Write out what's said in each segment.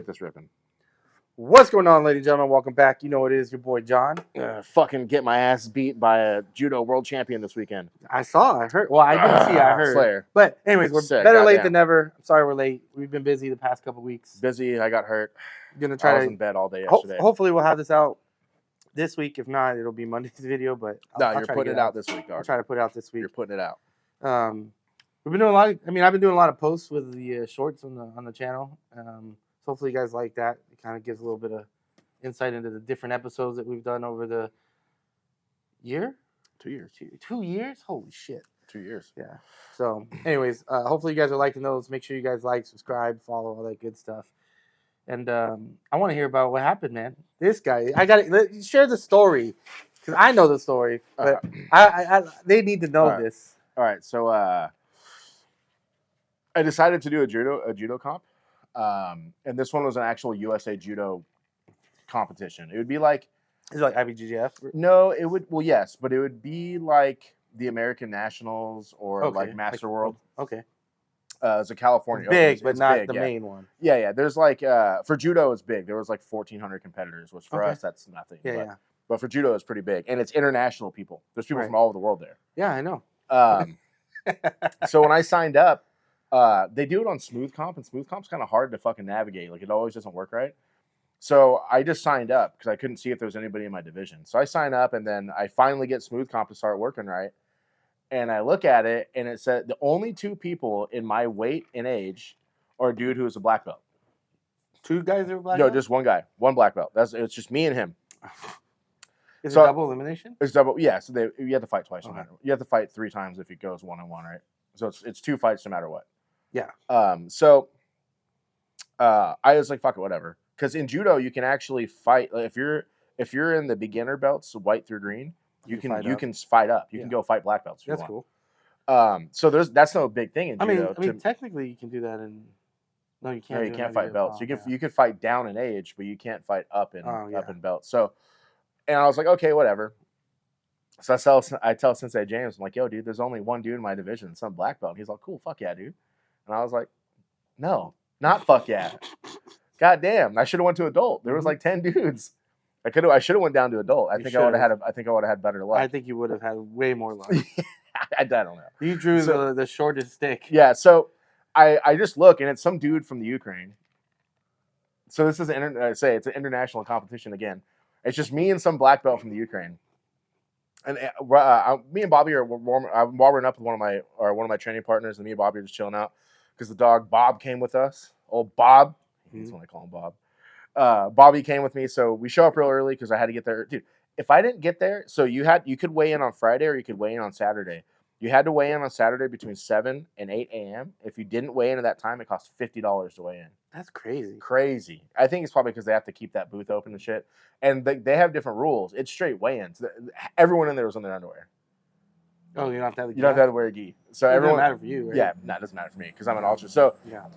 this ripping. What's going on, ladies and gentlemen? Welcome back. You know it is your boy John. Fucking get my ass beat by a judo world champion this weekekend. I heard. Well, I didn't see, I heard. Slayer. But anyways, we're Sick, better late goddamn. than never. I'm sorry we're late. We've been busy the past couple weeks. Busy. I got hurt. Gonna I try was to in bed all day yesterday. hopefully we'll have this out this week. If not, it'll be Monday's video. But No, I'll you're try to putting get it out this week, I'll dog. try to put it out this week. You're putting it out. We've been doing a lot. I've been doing a lot of posts with the shorts on the channel. So hopefully you guys like that. It kind of gives a little bit of insight into the different episodes that we've done over the year. 2 years. 2 years? Holy shit. 2 years. Yeah. So, anyways, hopefully you guys are liking those. Make sure you guys like, subscribe, follow, all that good stuff. And I want to hear about what happened, man. This guy, share the story because I know the story, but they need to know this. All right, so I decided to do a judo comp, and this one was an actual USA Judo competition. It would be like, Is it like IBJJF? no, it would, well, yes, but it would be like the American Nationals or like Master World. Okay. It's a California. Big, It's but not big, the yeah. main one. Yeah. There's like for judo, it's big. There was like 1,400 competitors, which for us that's nothing. Yeah. But for judo, it's pretty big, and it's international people. There's people Right. from all over the world there. Yeah, I know. So when I signed up, they do it on Smooth Comp, and Smooth Comp's kind of hard to fucking navigate. Like, it always doesn't work right. So I just signed up because I couldn't see if there was anybody in my division. So I sign up, and then I finally get Smooth Comp to start working right. And I look at it, and it said the only two people in my weight and age are a dude who is a black belt. Two guys are black No, belt? just one guy, one black belt. It's just me and him. Is so- it double elimination? It's double. Yeah, so you have to fight twice. No Okay. matter. You have to fight 3 times if it goes 1-on-1, right? So it's 2 fights no matter what. Yeah. So I was like, fuck it, whatever. Because in judo you can actually fight. Like, if you're in the beginner belts, white through green, you can fight up. You can go fight black belts. If That's you want. cool. So that's no big thing in judo. I mean, technically you can do that in. No, you can't. No, you can't fight belts. You can fight down in age, but you can't fight up in up in belts. So, and I was like, okay, whatever. So I tell Sensei James, I'm like, yo, dude, there's only one dude in my division, some black belt. And he's like, cool, fuck yeah, dude. And I was like, no, not fuck yeah. God damn, I should have went to adult. There was like 10 dudes. I should have went down to adult. I think I would have had better luck. I think you would have had way more luck. I don't know. You drew the shortest stick. Yeah, so I just look, and it's some dude from the Ukraine. So this is it's an international competition again. It's just me and some black belt from the Ukraine. And me and Bobby are warming up with one of my training partners, and me and Bobby are just chilling out because the dog Bob came with us. Old Bob, that's what I call him, Bob. Bobby came with me, so we show up real early because I had to get there. Dude, if I didn't get there, so you could weigh in on Friday or you could weigh in on Saturday. You had to weigh in on Saturday between 7 and 8 a.m. If you didn't weigh in at that time, it cost $50 to weigh in. That's crazy. Crazy. I think it's probably because they have to keep that booth open and shit. And they have different rules. It's straight weigh-ins. Everyone in there was in their underwear. Oh, you don't have to have to wear a gi. So everyone. Doesn't matter for you, right? Yeah, no, it doesn't matter for me because I'm an ultra. So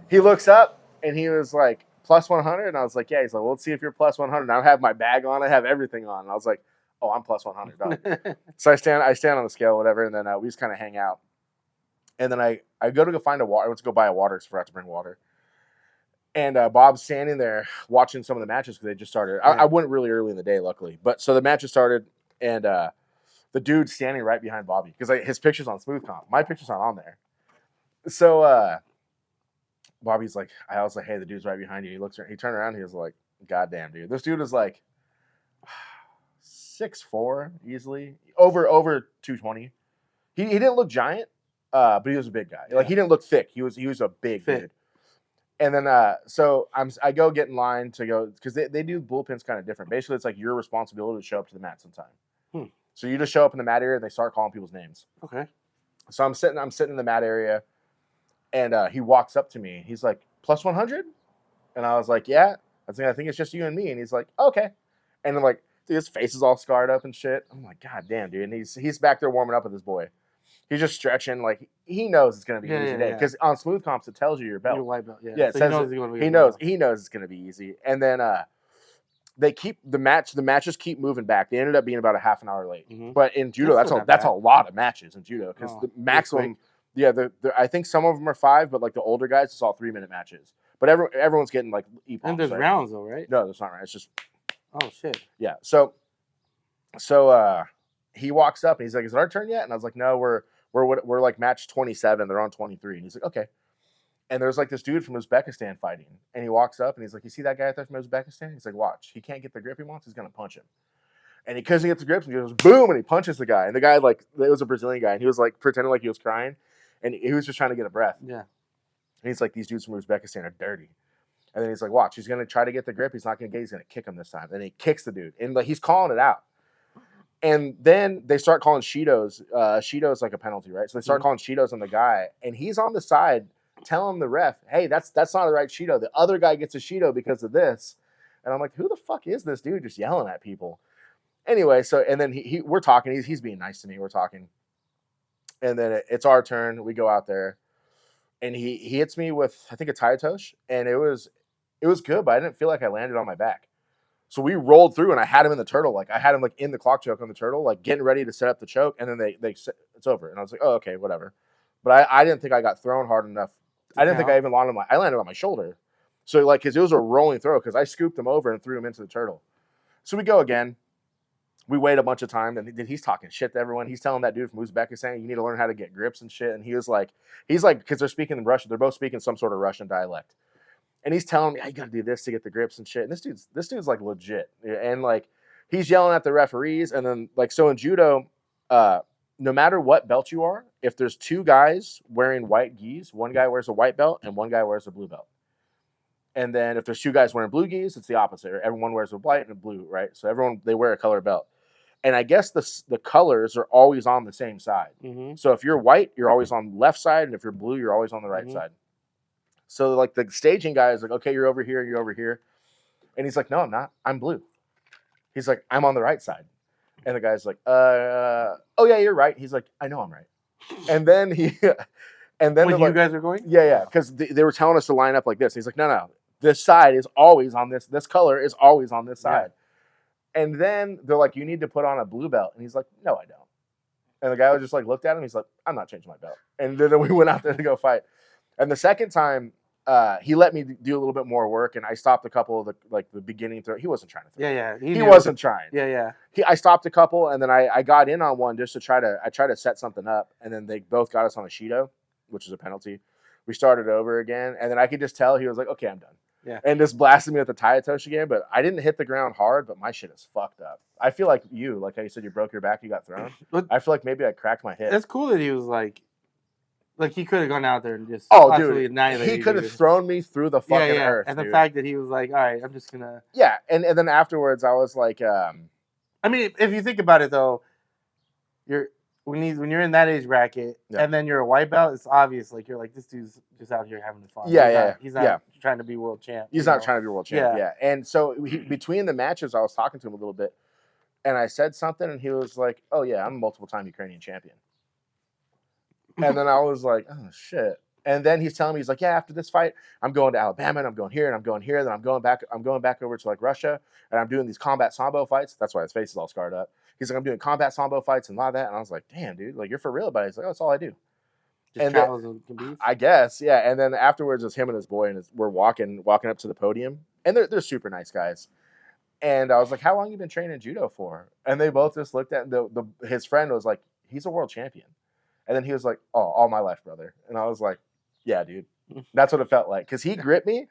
he looks up and he was like, plus 100? And I was like, yeah. He's like, well, let's see if you're plus 100. And I have my bag on. I have everything on. And I was like, oh, I'm plus 100. Dog. So I stand on the scale, whatever, and then we just kind of hang out. And then I go to find a water. I went to go buy a water because I forgot to bring water. And Bob's standing there watching some of the matches because they just started. I went really early in the day, luckily. But so the matches started, and the dude's standing right behind Bobby because his picture's on Smooth Comp. My picture's not on there. So Bobby's like, I was like, hey, the dude's right behind you. He turned around. He was like, God damn, dude. This dude is like 6'4", easily. Over 220. He didn't look giant, but he was a big guy. Like, he didn't look thick. He was a big dude. And then so I go get in line to go because they do bullpens kind of different. Basically, it's like your responsibility to show up to the mat sometime. So you just show up in the mat area and they start calling people's names. Okay. So I'm sitting in the mat area, and he walks up to me. He's like, plus 100? And I was like, yeah. I think it's just you and me. And he's like, okay. And then like, dude, his face is all scarred up and shit. I'm like, God damn, dude. And he's back there warming up with his boy. He's just stretching, like he knows it's gonna be an easy day because on Smooth Comps it tells you your belt. Your white belt, yeah. It so says he knows it's gonna be easy. And then they keep the matches keep moving back. They ended up being about a half an hour late. But in judo, that's a lot of matches in judo because the maximum, I think some of them are 5, but like the older guys, it's all 3-minute matches. But everyone's getting like And there's right? rounds though, right? No, that's not right. It's just Oh shit. yeah. So he walks up and he's like, "Is it our turn yet?" And I was like, "No, we're like match 27. They're on 23." And he's like, "Okay." And there's like this dude from Uzbekistan fighting, and he walks up and he's like, "You see that guy out there from Uzbekistan?" He's like, "Watch. He can't get the grip he wants. He's gonna punch him." And he couldn't get the grips, and he goes boom, and he punches the guy. And the guy, like, it was a Brazilian guy, and he was like pretending like he was crying, and he was just trying to get a breath. Yeah. And he's like, "These dudes from Uzbekistan are dirty." And then he's like, "Watch, he's gonna try to get the grip. He's not gonna get. He's gonna kick him this time." And he kicks the dude, and like he's calling it out. And then they start calling Shidos. Shidos like a penalty, right? So they start calling Shidos on the guy, and he's on the side telling the ref, "Hey, that's not the right Shido. The other guy gets a Shido because of this." And I'm like, "Who the fuck is this dude just yelling at people?" Anyway, so and then we're talking. He's being nice to me. We're talking, and then it's our turn. We go out there, and he hits me with I think a Taitosh, and it was good, but I didn't feel like I landed on my back. So we rolled through, and I had him in the turtle. Like I had him like in the clock choke on the turtle, like getting ready to set up the choke, and then they it's over. And I was like, "Oh, okay, whatever." But I didn't think I got thrown hard enough. I didn't think I even landed on my shoulder. So like, cause it was a rolling throw, cause I scooped him over and threw him into the turtle. So we go again. We wait a bunch of time, and he's talking shit to everyone. He's telling that dude from Uzbekistan, "You need to learn how to get grips and shit." And he's like, because they're speaking in Russian. They're both speaking some sort of Russian dialect. And he's telling me, "I gotta do this to get the grips and shit." And this dude's like legit. And like, he's yelling at the referees. And then like, so in judo, no matter what belt you are, if there's two guys wearing white gis, one guy wears a white belt and one guy wears a blue belt. And then if there's two guys wearing blue gis, it's the opposite. Everyone wears a white and a blue, right? So they wear a color belt. And I guess the colors are always on the same side. Mm-hmm. So if you're white, you're always on the left side, and if you're blue, you're always on the right side. So like the staging guy is like, "Okay, you're over here, you're over here," and he's like, "No, I'm not. I'm blue." He's like, "I'm on the right side," and the guy's like, "Oh yeah, you're right." He's like, "I know I'm right," and then you guys are going? Yeah, because they were telling us to line up like this. He's like, "No, this side is always on this. This color is always on this side." And then they're like, "You need to put on a blue belt," and he's like, "No, I don't." And the guy was just like looked at him. He's like, "I'm not changing my belt." And then we went out there to go fight. And the second time, he let me do a little bit more work, and I stopped a couple of the beginning throw. He wasn't trying to throw. Yeah. He wasn't trying. Yeah. I stopped a couple, and then I got in on one just to try to set something up, and then they both got us on a Shido, which is a penalty. We started over again, and then I could just tell he was like, "Okay, I'm done." Yeah. And just blasted me with the Taitosh again, but I didn't hit the ground hard, but my shit is fucked up. I feel like like how you said you broke your back, you got thrown. I feel like maybe I cracked my hip. That's cool that he was like he could have gone out there and just he could have thrown me through the fucking earth. And the fact that he was like, "All right, I'm just gonna." Yeah, and then afterwards I was like, I mean, if you think about it though, when you're in that age bracket and then you're a white belt, it's obvious. Like you're like, this dude's just out here having fun. He's not trying to be world champ. He's not trying to be world champ. Yeah. And so between the matches, I was talking to him a little bit, and I said something, and he was like, "Oh yeah, I'm a multiple-time Ukrainian champion." And then I was like, "Oh shit." And then he's telling me, he's like, "Yeah, after this fight, I'm going to Alabama, and I'm going here, and I'm going here, then I'm going back over to like Russia, and I'm doing these combat sambo fights." That's why his face is all scarred up. He's like, "I'm doing combat sambo fights and a lot of that." And I was like, "Damn, dude, like you're for real about it." He's like, "Oh, that's all I do." Just and I guess, yeah. And then afterwards, it's him and his boy, and we're walking up to the podium, and they're super nice guys. And I was like, "How long you been training judo for?" And they both just looked at his friend was like, "He's a world champion." And then he was like, "Oh, all my life, brother." And I was like, "Yeah, dude." That's what it felt like. Because he gripped me.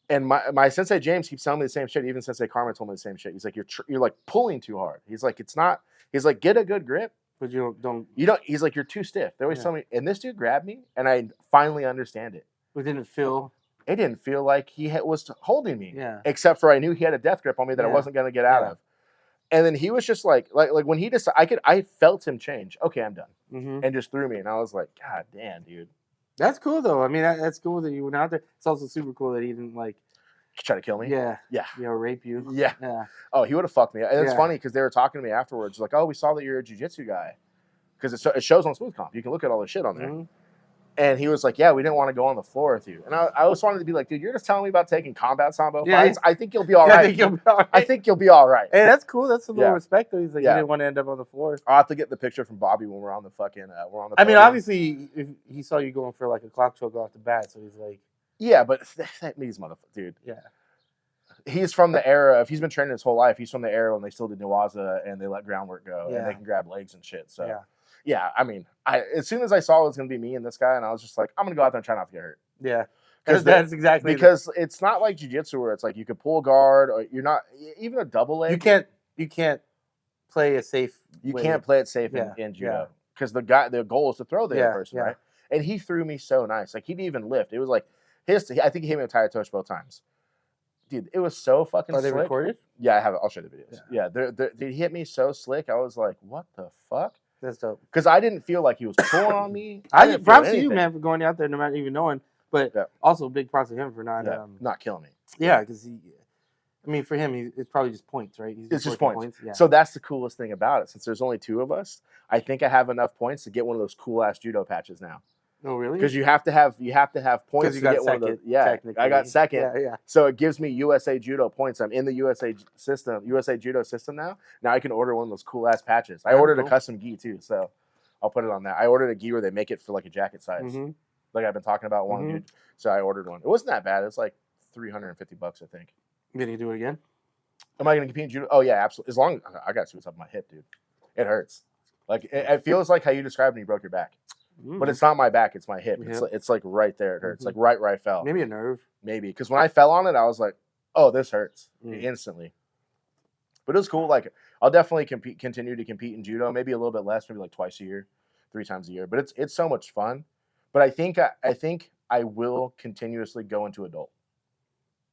And my Sensei James keeps telling me the same shit. Even Sensei Karma told me the same shit. He's like, you're like pulling too hard. He's like, it's not. He's like, get a good grip. But you don't. He's like, you're too stiff. They always tell me. And this dude grabbed me, and I finally understand it. It didn't feel like he was holding me. Yeah. Except for I knew he had a death grip on me that I wasn't gonna get out of. And then he was just like when he decided, I felt him change. Okay, I'm done. And just threw me, and I was like, God damn, dude. That's cool though. I mean, that's cool that you went out there. It's also super cool that he didn't try to kill me. Yeah. Yeah. Rape you. Yeah. Yeah. Oh, he would have fucked me. And it's funny because they were talking to me afterwards, like, "Oh, we saw that you're a jiu-jitsu guy," because it shows on Smooth Comp. You can look at all the shit on there. And he was like, "Yeah, we didn't want to go on the floor with you." And I always wanted to be like, "Dude, you're just telling me about taking combat sambo fights. I think you'll be all right. I think you'll be all right." Hey, that's cool. That's a little respect though. He's like, "You didn't want to end up on the floor." I'll have to get the picture from Bobby when we're on the fucking. I mean, obviously, if he saw you going for like a clock choke off the bat, so he's like, Yeah, but that means motherfucker, dude. Yeah. He's from the era if he's been training his whole life. He's from the era when they still did Newaza and they let groundwork go and they can grab legs and shit. So yeah, I mean, as soon as I saw it was gonna be me and this guy, and I was just like, I'm gonna go out there and try not to get hurt. Yeah. That's exactly because it's not like jiu-jitsu where it's like you could pull guard or you're not even a double leg. You can't play a safe. You can't play it safe in judo because the goal is to throw the other person, right? And he threw me so nice, like he didn't even lift. It was like I think he hit me with tire touch both times. Dude, it was so fucking. Are they slick. recorded? Yeah, I have it. I'll show you the videos. Yeah, he hit me so slick. I was like, what the fuck? That's dope. Because I didn't feel like he was pulling on me. Props to you, man, for going out there, no matter even knowing. But also big props to him for not killing me. Yeah, because for him, it's probably just points, right? It's just points. Yeah. So that's the coolest thing about it. Since there's only 2 of us, I think I have enough points to get one of those cool ass judo patches now. Oh, really? Because you have to have points to get one of those. Yeah, I got second. Yeah. So it gives me USA Judo points. I'm in the USA Judo system now. Now I can order one of those cool ass patches. I ordered a custom gi too, so I'll put it on that. I ordered a gi where they make it for like a jacket size, like I've been talking about one dude. So I ordered one. It wasn't that bad. It's like $350, I think. You gonna do it again? Am I gonna compete in judo? Oh yeah, absolutely. As long I got to see what's up my hip, dude. It hurts. Like it feels like how you described when you broke your back. But it's not my back, it's my hip. It's like right there. It hurts. Like right where I fell. Maybe a nerve. Maybe. Because when I fell on it, I was like, oh, this hurts instantly. But it was cool. Like I'll definitely continue to compete in judo, maybe a little bit less, maybe like twice a year, 3 times a year. But it's so much fun. But I think I will continuously go into adult.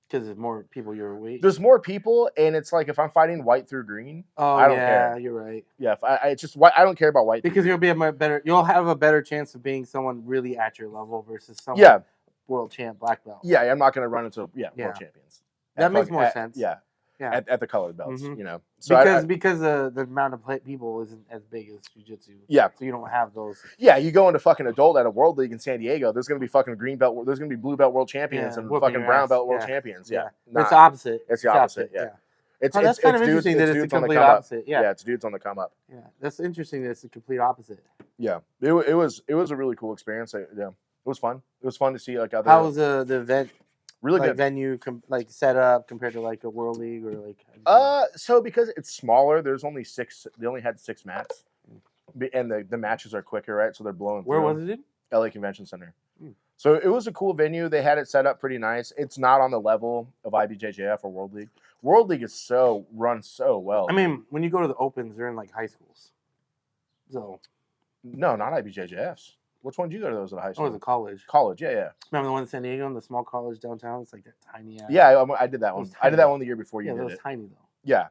Because there's more people your weight. There's more people, and it's like if I'm fighting white through green, I don't care. You're right. Yeah, I don't care about white. Because you'll have a better chance of being someone really at your level versus someone world champ black belt. Yeah, I'm not going to run into world champions. That makes more sense. Yeah. At the colored belts, you know. So because the amount of people isn't as big as jiu-jitsu. Yeah. So you don't have those. Yeah, you go into fucking adult at a world league in San Diego, there's going to be fucking green belt, there's going to be blue belt world champions and fucking brown belt world champions. Yeah. It's the opposite. It's the opposite, yeah. That's kind of interesting that it's the complete opposite. Yeah, it's dudes on the come up. Yeah, that's interesting that it's the complete opposite. Yeah. It was a really cool experience. Yeah. It was fun. It was fun to see like other. How was the event? Really like good venue, like set up compared to like a World League or like. So because it's smaller, there's only 6. They only had 6 mats, and the matches are quicker, right? So they're blowing. Where was it? LA Convention Center. So it was a cool venue. They had it set up pretty nice. It's not on the level of IBJJF or World League. World League is run so well. I mean, when you go to the Opens, they're in like high schools. So. No, not IBJJFs. Which one did you go to those at high school? Oh, it was a college. College, yeah. Remember the one in San Diego, in the small college downtown? It's like that tiny ass. Yeah, I did that one. I did that one the year before you did it. Yeah, it was tiny though.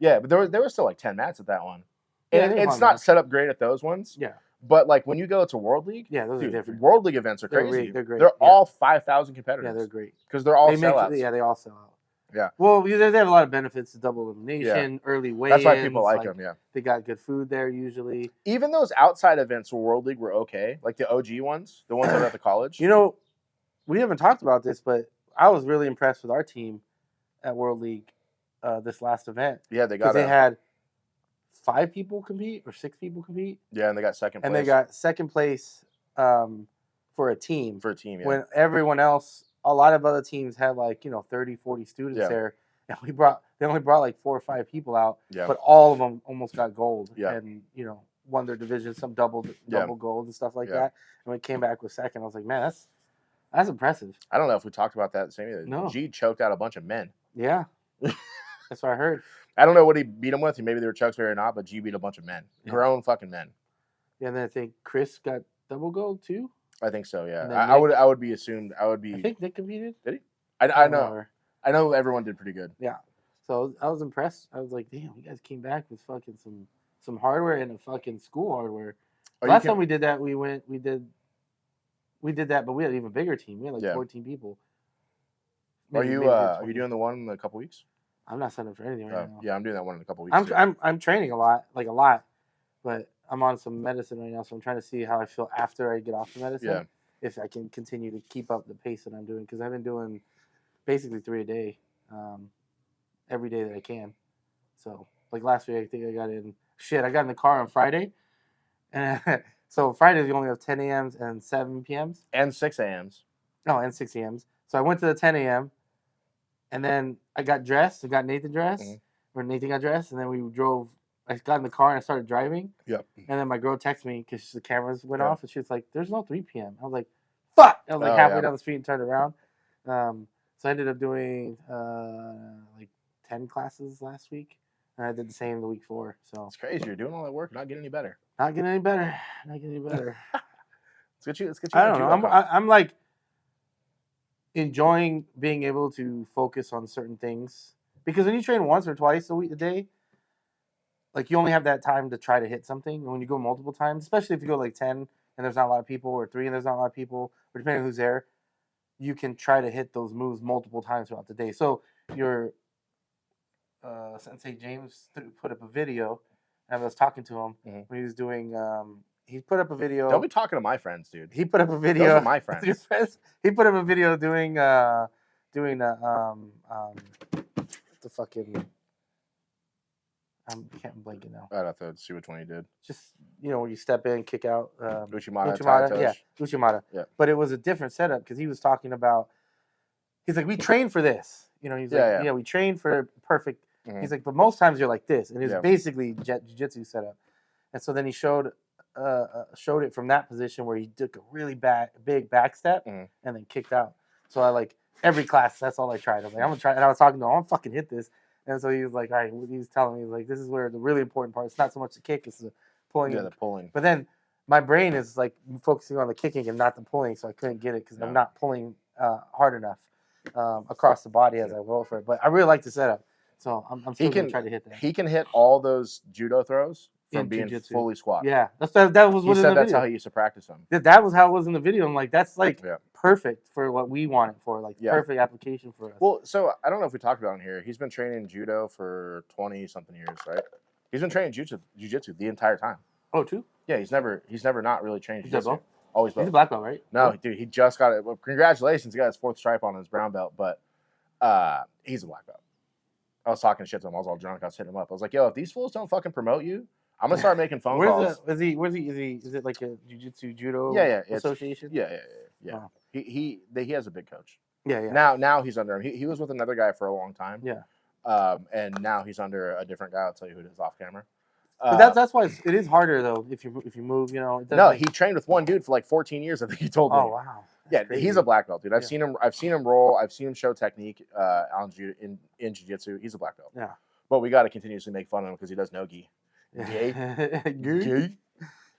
Yeah, but there were still like 10 mats at that one. And it's not set up great at those ones. Yeah. But like when you go to World League, those are different. World League events are crazy. They're great. They're all 5,000 competitors. Yeah, they're great because they're all sellouts. They all sell out. Yeah. Well, they have a lot of benefits to double elimination, early weigh-ins. That's why people like them. Yeah. They got good food there usually. Even those outside events for World League were okay, like the OG ones, the ones that are at the college. You know, we haven't talked about this, but I was really impressed with our team at World League this last event. Yeah, they had 5 people compete or 6 people compete. Yeah, and they got second place. And they got second place for a team. Yeah. When everyone else, a lot of other teams had like, 30, 40 students there. And they only brought like 4 or 5 people out. Yeah. But all of them almost got gold. Yeah. And, won their division, some double gold and stuff like that. And we came back with second. I was like, man, that's impressive. I don't know if we talked about that the same way. No. G choked out a bunch of men. Yeah. That's what I heard. I don't know what he beat them with. Maybe they were Chucksberry or not, but G beat a bunch of men. Yeah. Grown fucking men. Yeah, and then I think Chris got double gold too. I think so, yeah. I would be assumed. I think Nick competed. Did he? I know. I know everyone did pretty good. Yeah. So I was impressed. I was like, damn, you guys came back with fucking some hardware and a fucking school hardware. Last time we did that, we did that, but we had an even bigger team. We had like 14 people. Are you doing the one in a couple weeks? I'm not signing up for anything right now. Yeah, I'm doing that one in a couple weeks. I'm training a lot, but I'm on some medicine right now, so I'm trying to see how I feel after I get off the medicine. Yeah. If I can continue to keep up the pace that I'm doing, because I've been doing basically 3 a day, every day that I can. So like last week, I think I got in the car on Friday, and so Fridays you only have 10 a.m.s and 7 p.m.s and 6 a.m.s. No, and 6 a.m. So I went to the 10 a.m. and then I got dressed. I got Nathan dressed, or Nathan got dressed, and then we drove. I got in the car and I started driving. Yep. And then my girl texted me because the cameras went off, and she was like, "There's no 3 p.m." I was like, "Fuck!" I was like halfway down the street and turned around. So I ended up doing like 10 classes last week, and I did the same the week before. So it's crazy. You're doing all that work, not getting any better. Not getting any better. Not getting any better. Let's get you. I don't know. I'm like enjoying being able to focus on certain things, because when you train once or twice a day, like you only have that time to try to hit something. And when you go multiple times, especially if you go like 10 and there's not a lot of people, or 3 and there's not a lot of people, or depending on who's there, you can try to hit those moves multiple times throughout the day. So your Sensei James put up a video, and I was talking to him when he was doing. He put up a video. Don't be talking to my friends, dude. He put up a video. Those are my friends. Your friends. He put up a video doing the fucking. I can't blank it now. I'd have to see which one he did. Just where you step in, kick out. Uchimata. Yeah, Uchimata. Yeah. But it was a different setup because he was talking about. He's like, we train for this. He's like, yeah, we train for perfect. Mm-hmm. He's like, but most times you're like this, and it's basically jiu-jitsu setup. And so then he showed it from that position where he took a really big back step and then kicked out. So I like every class, that's all I tried. I was like, I'm gonna try, and I was talking to him, I'm gonna fucking hit this. And so he was like, all right, he was telling me like, this is where the really important part. It's not so much the kick, it's the pulling. Yeah, the pulling. But then my brain is like focusing on the kicking and not the pulling, so I couldn't get it because I'm not pulling hard enough across the body as I go for it. But I really like the setup, so I'm still gonna try to hit that. He can hit all those judo throws from being jiu-jitsu. Fully squat. Yeah, that was what he said. That's how he used to practice them. That was how it was in the video. I'm like, that's like perfect for what we want it for, like perfect application for us. Well, so I don't know if we talked about it here. He's been training judo for 20-something years, right? He's been training jiu-jitsu the entire time. Oh, true? Yeah, he's never not really trained jiu-jitsu. Always both. He's a black belt, right? No, dude, he just got it. Well, congratulations, he got his 4th stripe on his brown belt, but he's a black belt. I was talking shit to him. I was all drunk. I was hitting him up. I was like, yo, if these fools don't fucking promote you, I'm gonna start making phone calls. Where's he? Is it like a jiu-jitsu judo association? Yeah. Wow. He has a big coach. Yeah. Now he's under him. He was with another guy for a long time. Yeah. And now he's under a different guy. I'll tell you who it is off camera. But that's why it is harder though if you move. No, he trained with one dude for like 14 years. I think he told me. Oh wow. That's crazy. He's a black belt, dude. I've seen him roll. I've seen him show technique in jiu-jitsu. He's a black belt. Yeah. But we got to continuously make fun of him because he does no gi. Gay.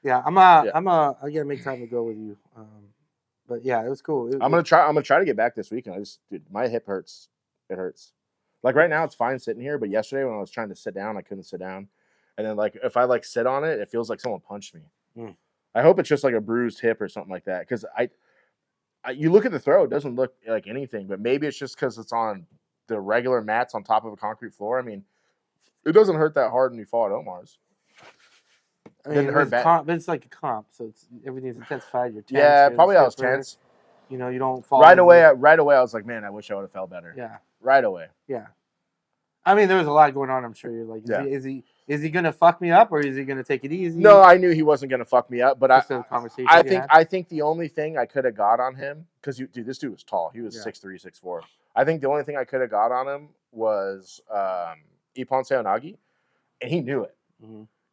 Yeah, I gotta make time to go with you. But yeah, it was cool. I'm gonna try to get back this weekend. Dude, my hip hurts. It hurts. Like right now, it's fine sitting here, but yesterday when I was trying to sit down, I couldn't sit down. And then like if I like sit on it, it feels like someone punched me. I hope it's just like a bruised hip or something like that. Because you look at the throw, it doesn't look like anything, but maybe it's just because it's on the regular mats on top of a concrete floor. I mean, it doesn't hurt that hard when you fall at Omar's. I mean, but it's like a comp, so everything's intensified. You're tense. Yeah, probably I was tense. You don't fall. Right away, I was like, man, I wish I would have felt better. Yeah. Right away. Yeah. I mean, there was a lot going on. I'm sure you're like, is he gonna fuck me up or is he gonna take it easy? No, I knew he wasn't gonna fuck me up, but I think the only thing I could have got on him, because dude, this dude was tall. He was 6'3", 6'4". I think the only thing I could have got on him was Ippon Seoinage, and he knew it.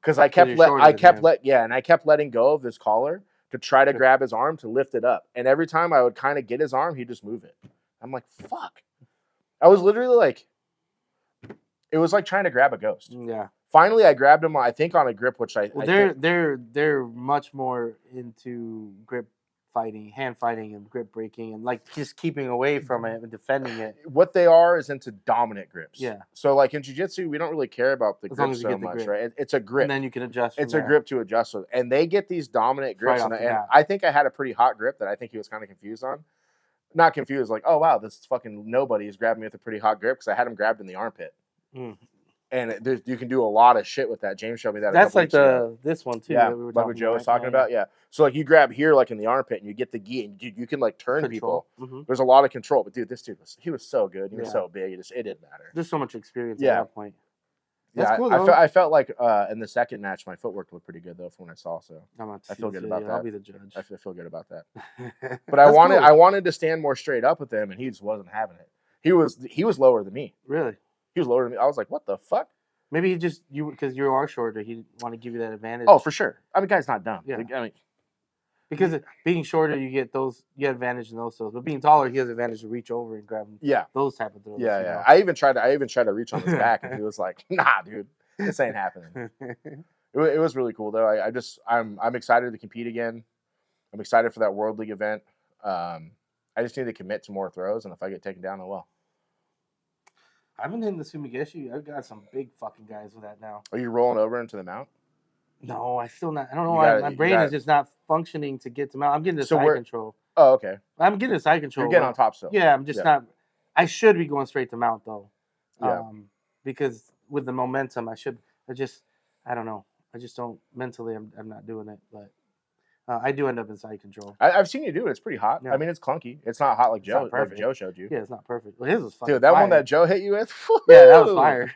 Because I kept letting go of this collar to try to grab his arm to lift it up, and every time I would kind of get his arm, he'd just move it. I'm like, fuck. I was literally like, it was like trying to grab a ghost. Yeah. Finally, I grabbed him. I think on a grip, which they're much more into grip fighting, hand fighting, and grip breaking, and like just keeping away from it and defending it. What they are is into dominant grips. Yeah. So like in jiu-jitsu, we don't really care about the grip so much, right? It's a grip, and then you can adjust. It's a grip to adjust with, and they get these dominant grips, and I think I had a pretty hot grip that I think he was kind of confused on. Not confused, like, oh wow, this fucking nobody is grabbing me with a pretty hot grip because I had him grabbed in the armpit. And you can do a lot of shit with that. James showed me that. That's like this one too. Yeah, like what Joe was talking about. Yeah. So like you grab here, like in the armpit, and you get the gi, and you can like turn people. There's a lot of control. But dude, this dude was so good. He was so big. It didn't matter. There's so much experience at that point. That's Yeah, cool, I though. felt I felt like in the second match my footwork looked pretty good though from what I saw. So I'm about to I see feel this good about video. I'll that. be the judge. I feel good about that. But That's cool. I wanted to stand more straight up with him, and he just wasn't having it. He was lower than me. Really? He was lower than me. I was like, what the fuck? Maybe he just because you are shorter, he want to give you that advantage. Oh, for sure. I mean, guy's not dumb. Yeah. I mean, because being shorter, you get advantage in those throws. But being taller, he has advantage to reach over and grab those type of throws. Yeah, you yeah. know? I even tried to reach on his back, and he was like, "Nah, dude, this ain't happening." It was really cool though. I'm excited to compete again. I'm excited for that World League event. I just need to commit to more throws, and if I get taken down, I will. I've been hitting the Sumigeshi. I've got some big fucking guys with that now. Are you rolling over into the mount? No, I still not. I don't know why my brain is just not functioning to get to mount. I'm getting the side control. Oh, okay. I'm getting the side control. You're getting on top still. Yeah, I'm just not. I should be going straight to mount though. Yeah. Because with the momentum, I don't know. I just don't mentally. I'm not doing it, but I do end up in side control. I've seen you do it. It's pretty hot. Yeah. I mean, it's clunky. It's not hot like Joe showed you. Yeah, it's not perfect. Well, his was fucking dude. That fire. one that Joe hit you with. Yeah, that was fire.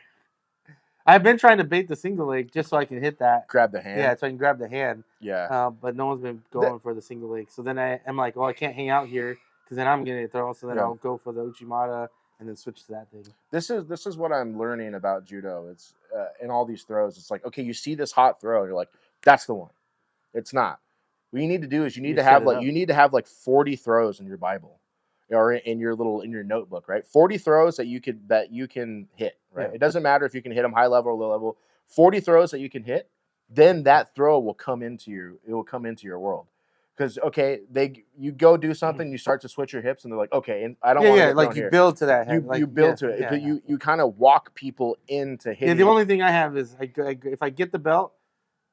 I've been trying to bait the single leg just so I can hit that. Grab the hand. Yeah, so I can grab the hand. Yeah. But no one's been going for the single leg. So then I'm like, well, I can't hang out here because then I'm going to throw. So then I'll go for the Uchimata and then switch to that thing. This is what I'm learning about judo. It's in all these throws. It's like, okay, you see this hot throw, and you're like, that's the one. It's not. What you need to do is you need to have like 40 throws in your Bible, or in your notebook, right? 40 throws that you can hit, right? Yeah. It doesn't matter if you can hit them high level or low level. 40 throws that you can hit, then that throw will come into your world. Because you go do something, you start to switch your hips, and they're like, okay, and I don't want to like you build to that. You build to it, but you kind of walk people into hitting. Yeah, the only thing I have is if I get the belt,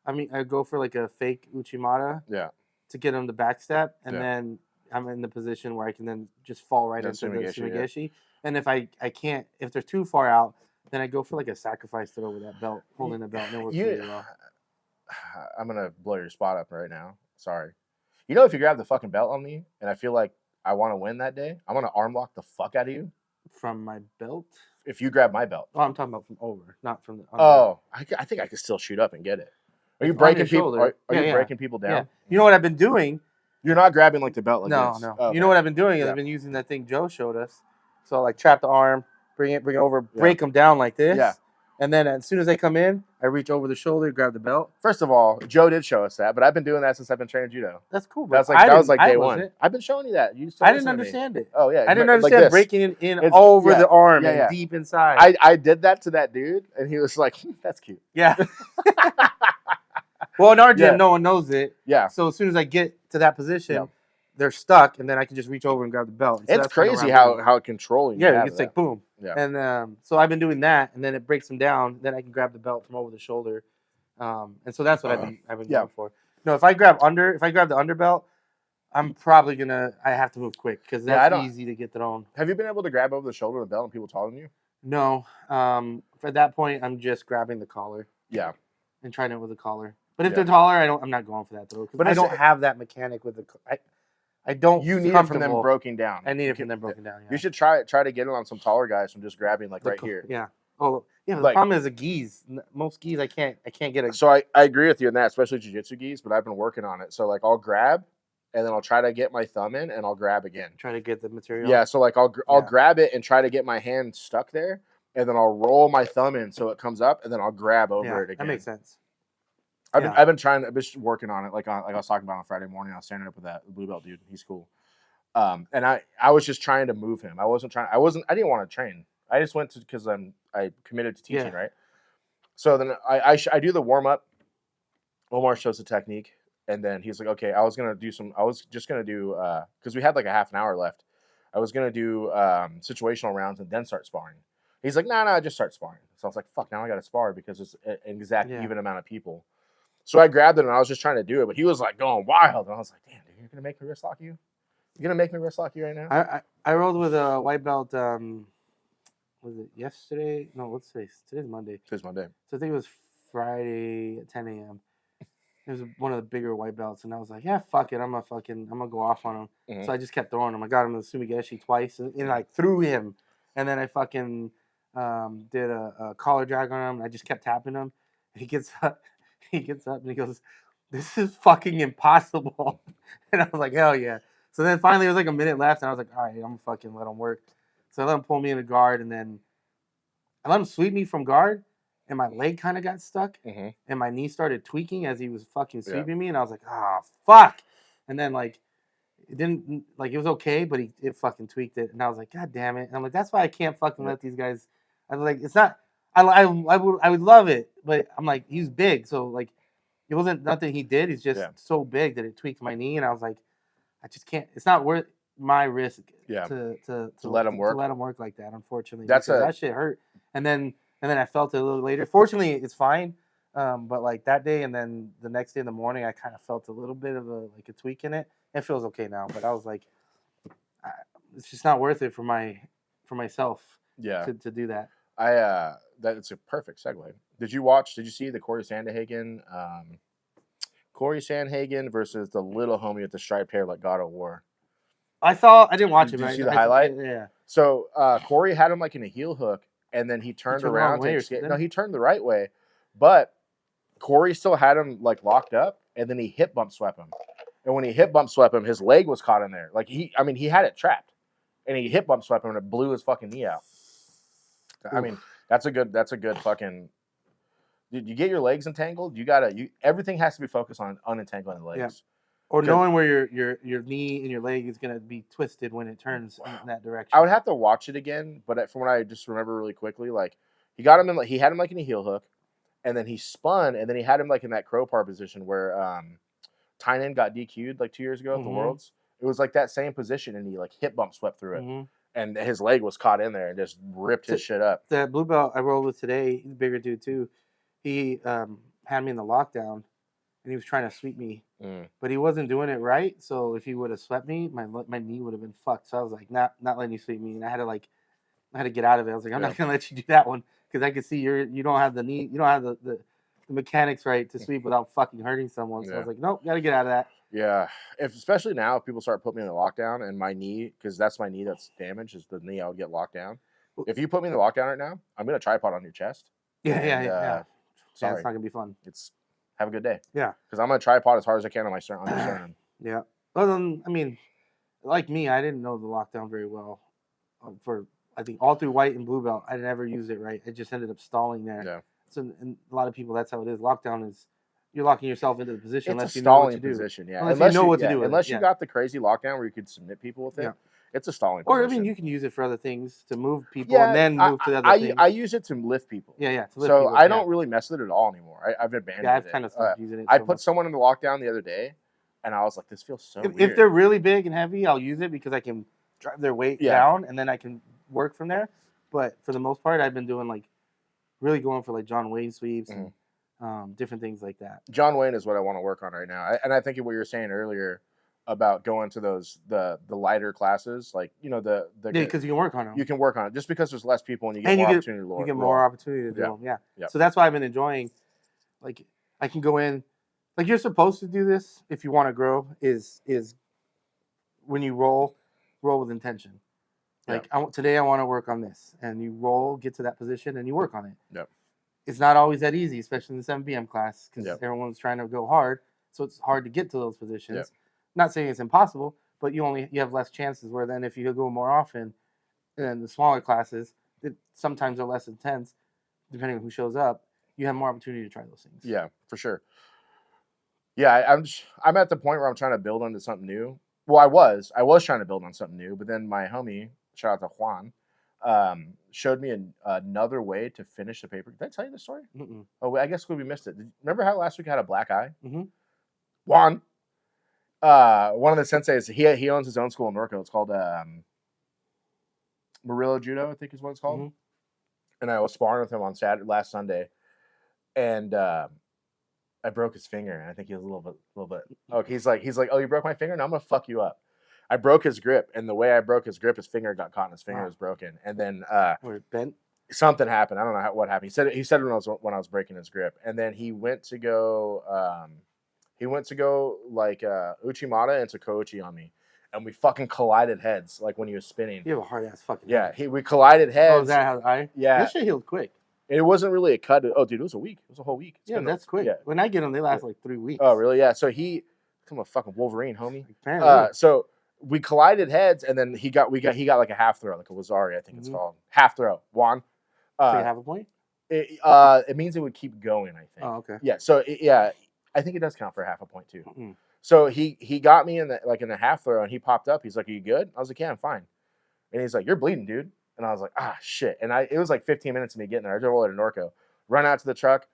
I go for like a fake Uchimata. Yeah. To get them to backstep, and then I'm in the position where I can then just fall right into the Sumigeshi. Yeah. And if I can't, if they're too far out, then I go for like a sacrifice throw with that belt, holding the belt, and it works really well. I'm gonna blow your spot up right now. Sorry. You know, if you grab the fucking belt on me, and I feel like I want to win that day, I'm gonna arm lock the fuck out of you. From my belt? If you grab my belt. Oh, I'm talking about from over, not from the. Oh, I think I can still shoot up and get it. Are you breaking people? Are you breaking people down? Yeah. You know what I've been doing? You're not grabbing like the belt like this. No. Okay. You know what I've been doing? I've been using that thing Joe showed us. So like trap the arm, bring it over, break them down like this. Yeah. And then as soon as they come in, I reach over the shoulder, grab the belt. First of all, Joe did show us that, but I've been doing that since I've been training judo. That's cool. That was like day one. I've been showing you that. I didn't understand it. Oh yeah. I didn't understand like breaking it in over the arm and deep inside. I did that to that dude, and he was like, "That's cute." Yeah. Well, in our gym, no one knows it. Yeah. So as soon as I get to that position, they're stuck, and then I can just reach over and grab the belt. So it's crazy how controlling. Yeah, it's like boom. Yeah. And so I've been doing that, and then it breaks them down. Then I can grab the belt from over the shoulder, and so that's what I've been going for. No, if I grab the underbelt, I'm probably I have to move quick because that's easy to get thrown. Have you been able to grab over the shoulder of the belt and people taller than you? No. At that point, I'm just grabbing the collar. Yeah. And trying it with the collar. But if they're taller, I'm not going for that throw because I don't have that mechanic with the. I don't. You need it from them broken down. I need it from them broken down. Yeah. You should try to get it on some taller guys from just grabbing like right here. Yeah. Oh yeah. The problem is a gis. Most gis I can't get it. So I agree with you on that, especially jiu-jitsu gis. But I've been working on it. So like I'll grab, and then I'll try to get my thumb in, and I'll grab again. Try to get the material. Yeah. So like I'll grab it and try to get my hand stuck there, and then I'll roll my thumb in so it comes up, and then I'll grab over it again. That makes sense. I've been working on it like I was talking about on Friday morning. I was standing up with that blue belt dude. He's cool. And I was just trying to move him. I didn't want to train. I just went to because I committed to teaching, right? So then I do the warm up. Omar shows the technique, and then he's like, okay, I was just gonna do because we had like a half an hour left. I was gonna do situational rounds and then start sparring. He's like, no, just start sparring. So I was like, fuck, now I got to spar because it's an exact even amount of people. So I grabbed it and I was just trying to do it, but he was like going wild, and I was like, damn, dude, you're gonna make me wrist lock you? You're gonna make me wrist lock you right now? I rolled with a white belt. Was it yesterday? No, what's today? Today's Monday. Today's Monday. So I think it was Friday at 10 a.m. It was one of the bigger white belts, and I was like, yeah, fuck it, I'm gonna go off on him. So I just kept throwing him. I got him in the Sumigeshi twice, and like threw him, and then I fucking did a collar drag on him. I just kept tapping him. He gets up, and he goes, "This is fucking impossible." And I was like, "Hell yeah!" So then finally, it was like a minute left, and I was like, "All right, I'm gonna fucking let him work." So I let him pull me into guard, and then I let him sweep me from guard, and my leg kind of got stuck, Mm-hmm. and my knee started tweaking as he was fucking Yeah. sweeping me, and I was like, "Ah, fuck!" And then like it didn't like it was okay, but it fucking tweaked it, and I was like, "God damn it!" And I'm like, "That's why I can't fucking let these guys." I was like, "It's not." I would love it, but I'm like, he's big, so like it wasn't nothing he did. He's just Yeah. so big that it tweaked my knee, and I was like, I just can't. It's not worth my risk Yeah. to let him work. To let him work like that. Unfortunately, That's because that shit hurt. And then I felt it a little later. Fortunately, it's fine. But like that day, and then the next day in the morning, I kind of felt a little bit of a tweak in it. It feels okay now, but I was like, it's just not worth it for myself. Yeah. To do that. That's a perfect segue. Did you see the Corey Sandhagen versus the little homie with the striped hair like God of War? I didn't watch it. Did you but see the highlight? Yeah. So Corey had him like in a heel hook, and then he turned the around wrong way to or escape. something? No, he turned the right way, but Corey still had him like locked up, and then he hip bump swept him. And when he hip bump swept him, his leg was caught in there. Like he had it trapped, and he hip bump swept him, and it blew his fucking knee out. I mean, that's a good fucking. You get your legs entangled. Everything has to be focused on unentangling the legs. Yeah. Or knowing where your knee and your leg is gonna be twisted when it turns in that direction. I would have to watch it again, but from what I just remember really quickly, like he had him like in a heel hook, and then he spun, and then he had him like in that crowbar position where Tynan got DQ'd like 2 years ago at the Worlds. It was like that same position, and he like hip bump swept through it, and his leg was caught in there and just ripped his shit up. The blue belt I rolled with today, he's a bigger dude too. He had me in the lockdown, and he was trying to sweep me, but he wasn't doing it right. So if he would have swept me, my knee would have been fucked. So I was like, not letting you sweep me, and I had to get out of it. I was like, I'm not gonna let you do that one because I can see you don't have the knee, you don't have the mechanics right to sweep without fucking hurting someone. So I was like, nope, gotta get out of that. Yeah, especially now, if people start putting me in the lockdown and my knee, because that's my knee that's damaged, is the knee I would get locked down. If you put me in the lockdown right now, I'm gonna tripod on your chest. Yeah. Sorry, it's not gonna be fun. Have a good day. Yeah, because I'm gonna tripod as hard as I can on your sternum. Yeah. Well, then, I mean, like me, I didn't know the lockdown very well. For I think all through white and blue belt, I never used it right. It just ended up stalling there. Yeah. So, and a lot of people, that's how it is. Lockdown is you're locking yourself into the position It's unless a you know what to stalling do. position. Yeah, unless you know what to do. Unless you got the crazy lockdown where you could submit people with it. Yeah. It's a stalling position. Or I mean, you can use it for other things to move people and then move to the other things. I use it to lift people. Yeah. To lift so people, I don't really mess with it at all anymore. I've abandoned it. Yeah, I've kind of stopped using it. I put someone in the lockdown the other day, and I was like, "This feels so weird." If they're really big and heavy, I'll use it because I can drive their weight down, and then I can work from there. But for the most part, I've been doing really going for John Wayne sweeps and different things like that. John Wayne is what I want to work on right now, and I think what you were saying earlier about going to the lighter classes, because you can work on them. You can work on it just because there's less people and you get more opportunity to you get more opportunity to do them. Yeah. So that's why I've been enjoying. I can go in, you're supposed to do this if you want to grow. Is when you roll with intention. Today I want to work on this, and you roll, get to that position, and you work on it. Yep. It's not always that easy, especially in the 7BM class, because everyone's trying to go hard, so it's hard to get to those positions. Yep. Not saying it's impossible, but you have less chances. Where then if you go more often, in the smaller classes, that sometimes are less intense, depending on who shows up, you have more opportunity to try those things. Yeah, for sure. Yeah, I'm at the point where I'm trying to build onto something new. Well, I was trying to build on something new, but then my homie, shout out to Juan, showed me another way to finish the paper. Did I tell you the story? Mm-mm. Oh, I guess we missed it. Remember how last week I had a black eye? Mm-hmm. Juan, one of the senseis, he owns his own school in Norco. It's called Murillo Judo, I think is what it's called. Mm-hmm. And I was sparring with him on last Sunday, and I broke his finger, and I think he was a little bit. Oh, he's like, oh, you broke my finger? Now I'm gonna fuck you up. I broke his grip, and the way I broke his grip, his finger got caught, and his finger was broken. And then bent. Something happened. I don't know what happened. He said it when I was breaking his grip, and then he went to go like Uchimata and Sakoichi on me, and we fucking collided heads like when he was spinning. You have a hard ass fucking. Yeah, we collided heads. Oh, is that how I? Yeah. This shit healed quick. It wasn't really a cut. Oh, dude, it was a week. It was a whole week. That's quick. Yeah. When I get them, they last like 3 weeks. Oh, really? Yeah. So come a fucking Wolverine, homie. Apparently. So we collided heads, and then he got like a half throw, like a Wazari, I think it's called half throw. Juan. So you have a point? It means it would keep going, I think. Oh, okay. Yeah. So I think it does count for half a point too. Mm-hmm. So he got me in the half throw, and he popped up. He's like, "Are you good?" I was like, "Yeah, I'm fine." And he's like, "You're bleeding, dude." And I was like, "Ah, shit." And it was like 15 minutes of me getting there. I drove all the way to Norco, run out to the truck,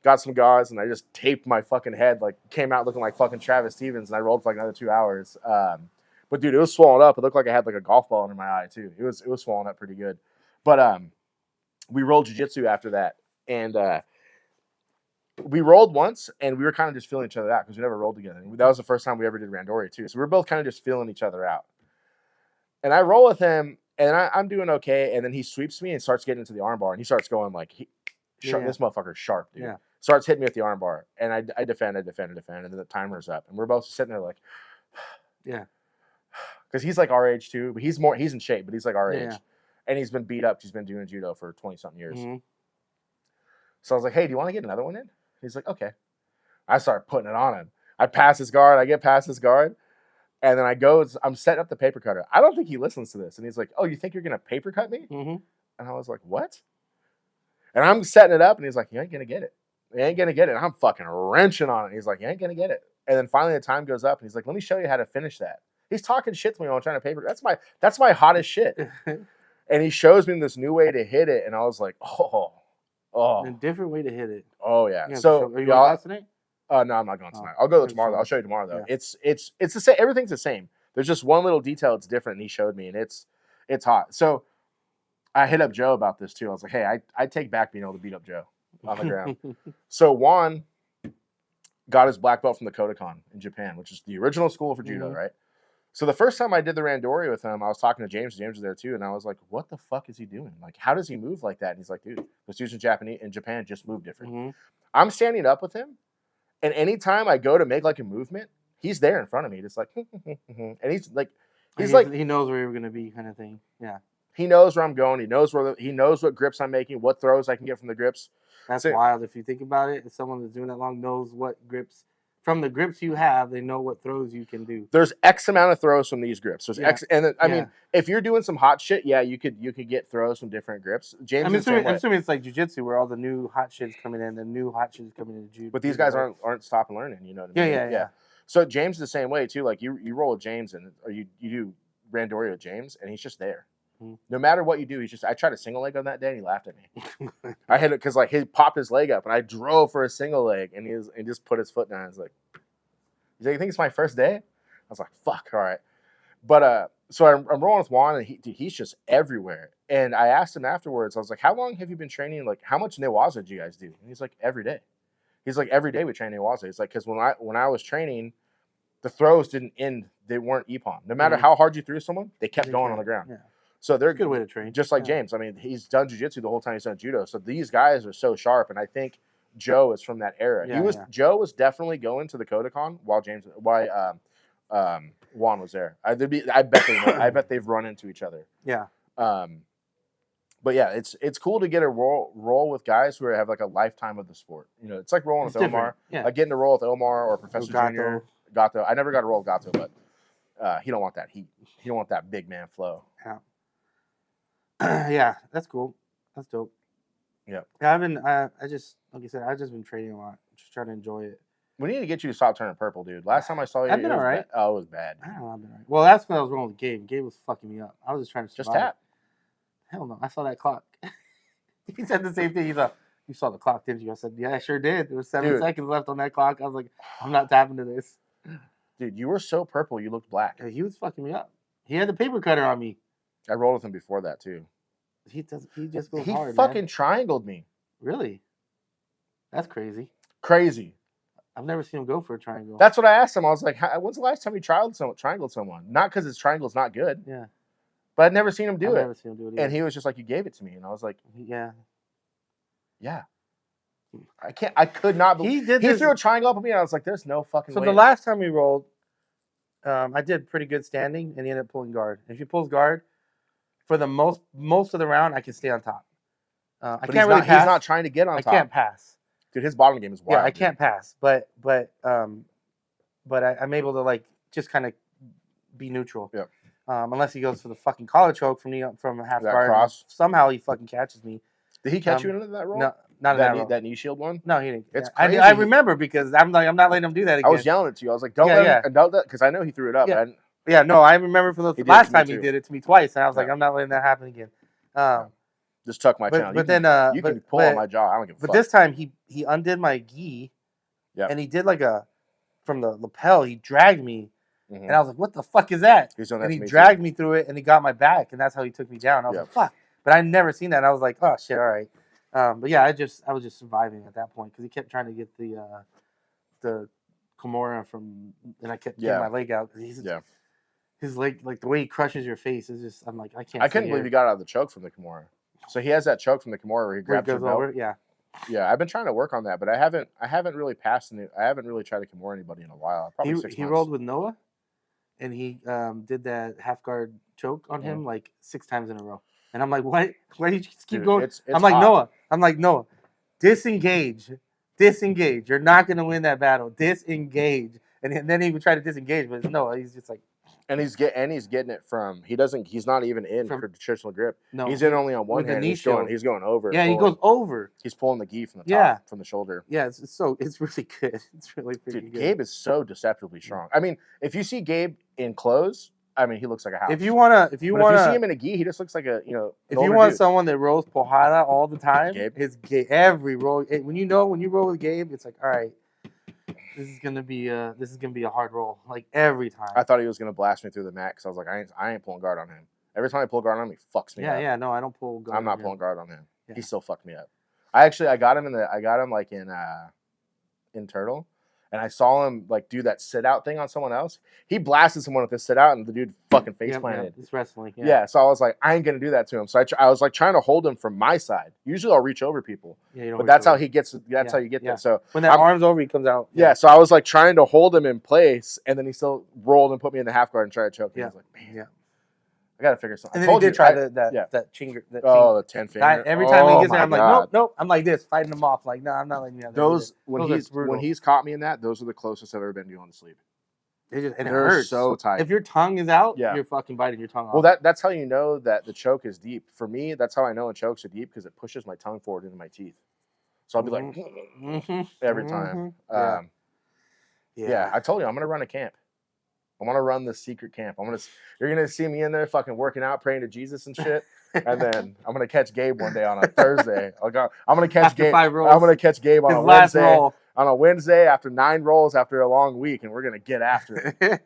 got some gauze, and I just taped my fucking head, like came out looking like fucking Travis Stevens, and I rolled for like another 2 hours. But dude, it was swollen up. It looked like I had like a golf ball under my eye too. It was swollen up pretty good. But we rolled jiu-jitsu after that, and we rolled once, and we were kind of just feeling each other out because we never rolled together. And that was the first time we ever did Randori too. So we were both kind of just feeling each other out. And I roll with him, and I'm doing okay. And then he sweeps me and starts getting into the armbar, and he starts going like, this motherfucker's sharp, dude. Yeah. Starts hitting me with the armbar, and I defend, and then the timer's up, and we're both sitting there like, yeah, because he's like our age too, but he's in shape, but he's like our age, and he's been beat up. He's been doing judo for 20-something years. Mm-hmm. So I was like, "Hey, do you want to get another one in?" He's like, "Okay." I start putting it on him. I pass his guard. I get past his guard. And then I'm setting up the paper cutter. I don't think he listens to this. And he's like, "Oh, you think you're going to paper cut me?" Mm-hmm. And I was like, "What?" And I'm setting it up, and he's like, "You ain't going to get it. You ain't going to get it." And I'm fucking wrenching on it. He's like, "You ain't going to get it." And then finally the time goes up, and he's like, "Let me show you how to finish that." He's talking shit to me while I'm trying to paper. That's my hottest shit. And he shows me this new way to hit it, and I was like, oh. A different way to hit it. Oh, yeah. So, are you going out tonight? No, I'm not going tonight. I'll go tomorrow. Though. I'll show you tomorrow, though. Yeah. It's the same. Everything's the same. There's just one little detail that's different, and he showed me, and it's hot. So I hit up Joe about this, too. I was like, hey, I take back being able to beat up Joe on the ground. So Juan got his black belt from the Kodokan in Japan, which is the original school for judo, right? So the first time I did the Randori with him, I was talking to James. James was there, too, and I was like, what the fuck is he doing? Like, how does he move like that? And he's like, dude, the students in Japan just move different. Mm-hmm. I'm standing up with him, and anytime I go to make like a movement, he's there in front of me, just like, and he's like, he knows where you're gonna be, kind of thing. Yeah, he knows where I'm going. He knows what grips I'm making, what throws I can get from the grips. That's wild if you think about it. If someone that's doing that long knows what grips. From the grips you have, they know what throws you can do. There's X amount of throws from these grips. There's X, and I mean, if you're doing some hot shit, you could get throws from different grips. James, I'm assuming it's like jiu-jitsu where all the new hot shit's coming in, the new hot shit's coming into judo. But these guys aren't stopping learning. You know what I mean? Yeah. So James is the same way too. Like you roll with James, or you do Randori with James, and he's just there. No matter what you do, I tried a single leg on that day, and he laughed at me. I hit it because like he popped his leg up, and I drove for a single leg, and he just put his foot down. He's like, "You think it's my first day?" I was like, "Fuck, all right." But so I'm rolling with Juan, and he's just everywhere. And I asked him afterwards. I was like, "How long have you been training? Like, how much newaza do you guys do?" And he's like, "Every day." He's like, "Every day we train newaza." He's like, "Because when I was training, the throws didn't end. They weren't ippon. No matter how hard you threw someone, they kept going on the ground." Yeah. So they're a good way to train. Just like James. I mean, he's done jiu-jitsu the whole time he's done judo. So these guys are so sharp, and I think Joe is from that era. Joe was definitely going to the Kodokan while Juan was there. I bet they've run into each other. Yeah. But yeah, it's cool to get a roll with guys who have like a lifetime of the sport. You know, it's like rolling with Omar. Yeah. Like getting to roll with Omar or Professor Junior. Gato. I never got to roll with Gato, but he don't want that heat. He don't want that big man flow. Yeah. Yeah, that's cool. That's dope. Yeah. Yeah, I just like I said, I've just been training a lot, just trying to enjoy it. We need to get you to stop turning purple, dude. Last time I saw you, I've been all right. Oh, it was bad. I don't know, I've been all right. Well, that's when I was wrong with Gabe. Gabe was fucking me up. I was just trying to survive. Just tap. Hell no, I saw that clock. He said the same thing. He's like, "You saw the clock, didn't you?" I said, "Yeah, I sure did. There was 7 seconds left on that clock." I was like, "I'm not tapping to this." Dude, you were so purple, you looked black. Yeah, he was fucking me up. He had the paper cutter on me. I rolled with him before that too. He just goes hard. He fucking triangled me. Really? That's crazy. Crazy. I've never seen him go for a triangle. That's what I asked him. I was like, "When's the last time you triangled someone?" Not because his triangle's not good. Yeah. But I'd never seen him do it. Never seen him do it either. And he was just like, "You gave it to me," and I was like, "Yeah, yeah." I could not believe he threw a triangle up at me, and I was like, "There's no fucking way." So the last time we rolled, I did pretty good standing, and he ended up pulling guard. If he pulls guard, for the most of the round, I can stay on top. I But can't really pass. he's not trying to get on top. I can't pass. Dude, his bottom game is wild. Yeah, I can't pass, but I'm able to like just kind of be neutral. Yeah. Unless he goes for the fucking collar choke from a half That guard. cross. Somehow he fucking catches me. Did he catch you into that roll? No, not in that roll. That knee shield one? No, he didn't. It's crazy. I remember because I'm not letting him do that again. I was yelling it to you. I was like, don't let him, because I know he threw it up. Yeah, no, I remember from the last time he did it to me twice, and I was like, I'm not letting that happen again. Just tuck my channel. But you can pull on my jaw. I don't give a fuck. But this time he undid my gi, and he did like from the lapel. He dragged me, and I was like, "What the fuck is that?" And he dragged me through it, and he got my back, and that's how he took me down. I was like, "Fuck!" But I never seen that. And I was like, "Oh shit, all right." But yeah, I was just surviving at that point because he kept trying to get the Kimura from, and I kept getting my leg out. His leg, like the way he crushes your face, is just. I'm like, I can't. I couldn't believe he got out of the choke from the Kimura. So he has that choke from the Kimura where he grabs your belt. Over, yeah. I've been trying to work on that, but I haven't really passed. I haven't really tried to Kimura anybody in a while. Probably 6 months. He rolled with Noah, and he did that half guard choke on him like 6 times in a row. And I'm like, what? Why do you just keep going? I'm like, Noah, disengage. You're not gonna win that battle. Disengage. And then he would try to disengage, but no, he's just like. And he's getting it from. He's not even in traditional grip. No, he's in only on one hand. He's going over. Yeah, he goes over. He's pulling the gi from the top, from the shoulder. Yeah, it's really good. It's really pretty good. Gabe is so deceptively strong. I mean, if you see Gabe in clothes, I mean, he looks like a house. If you see him in a gi, he just looks like a If you want someone that rolls Pohada all the time, every roll. When you roll with Gabe, it's like, all right. This is gonna be a hard roll, like every time. I thought he was gonna blast me through the mat because I was like, I ain't pulling guard on him. Every time I pull guard on him, he fucks me up. Yeah, no, I don't pull guard. I'm not pulling guard on him. Yeah. He still fucked me up. I got him like in Turtle, and I saw him like do that sit out thing on someone else. He blasted someone with this sit out, and the dude fucking face planted. It's wrestling. Yeah, so I was like, I ain't gonna do that to him. So I was like trying to hold him from my side. Usually I'll reach over people. Yeah, but that's how he gets. That's how you get there. So when that arm's over, he comes out. Yeah, so I was like trying to hold him in place, and then he still rolled and put me in the half guard and tried to choke me. I was like, man, I gotta figure something. And then he did try that chinger. The 10 finger. Every time he gets there, I'm like, nope. I'm like this, fighting him off. Like, no, I'm not letting you have that. When he's caught me in that, those are the closest I've ever been to going to sleep. And it hurts. So tight. If your tongue is out, you're fucking biting your tongue off. Well, that's how you know that the choke is deep. For me, that's how I know a chokes are deep because it pushes my tongue forward into my teeth. So I'll be like, every time. Yeah, I told you I'm gonna run a camp. I want to run the secret camp. You're gonna see me in there fucking working out, praying to Jesus and shit. And then I'm gonna catch Gabe one day on a Thursday. I'm gonna catch Gabe. I'm gonna catch Gabe on a Wednesday. Roll. On a Wednesday after 9 rolls after a long week, and we're gonna get after it.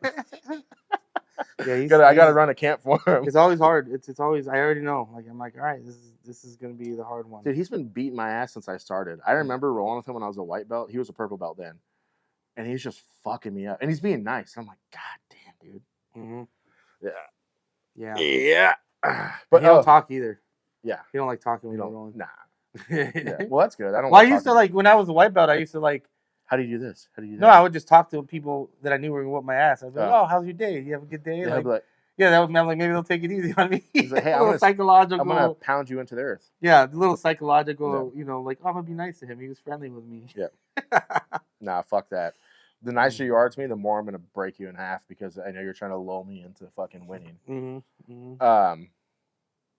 I gotta run a camp for him. It's always hard. It's always. I already know. Like I'm like, all right, this is gonna be the hard one. Dude, he's been beating my ass since I started. I remember rolling with him when I was a white belt. He was a purple belt then, and he's just fucking me up. And he's being nice. I'm like, God damn, dude. Mm-hmm. Yeah. But he don't talk either. Yeah, he don't like talking when you're rolling. Nah. Well, that's good. I don't. Well, I used to like when I was a white belt. I used to like. How do you do this? How do you do that? No, I would just talk to people that I knew were gonna whip my ass. I'd be like, "Oh, how's your day? You have a good day?" Yeah, that was like maybe they'll take it easy on me. He's like, "Hey, I'm gonna pound you into the earth." Yeah, the little psychological, like, oh, I'm gonna be nice to him. He was friendly with me. Yeah. Nah, fuck that. The nicer you are to me, the more I'm gonna break you in half because I know you're trying to lull me into fucking winning.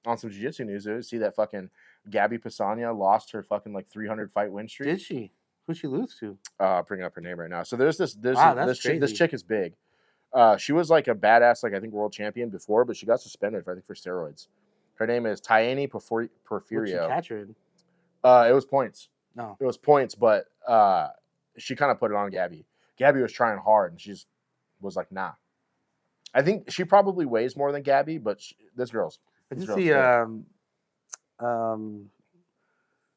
On some jiu-jitsu news, did you see that fucking Gabby Pisania lost her fucking like 300 fight win streak? Did she? Who'd she lose to? I'm bringing up her name right now. So there's this this chick is big. She was like a badass, like I think world champion before, but she got suspended for steroids. Her name is Tayane Porfirio. What'd she catch her in? It was points. No. It was points, but she kind of put it on Gabby. Gabby was trying hard, and she was like, nah. I think she probably weighs more than Gabby, but this girl's. Did you see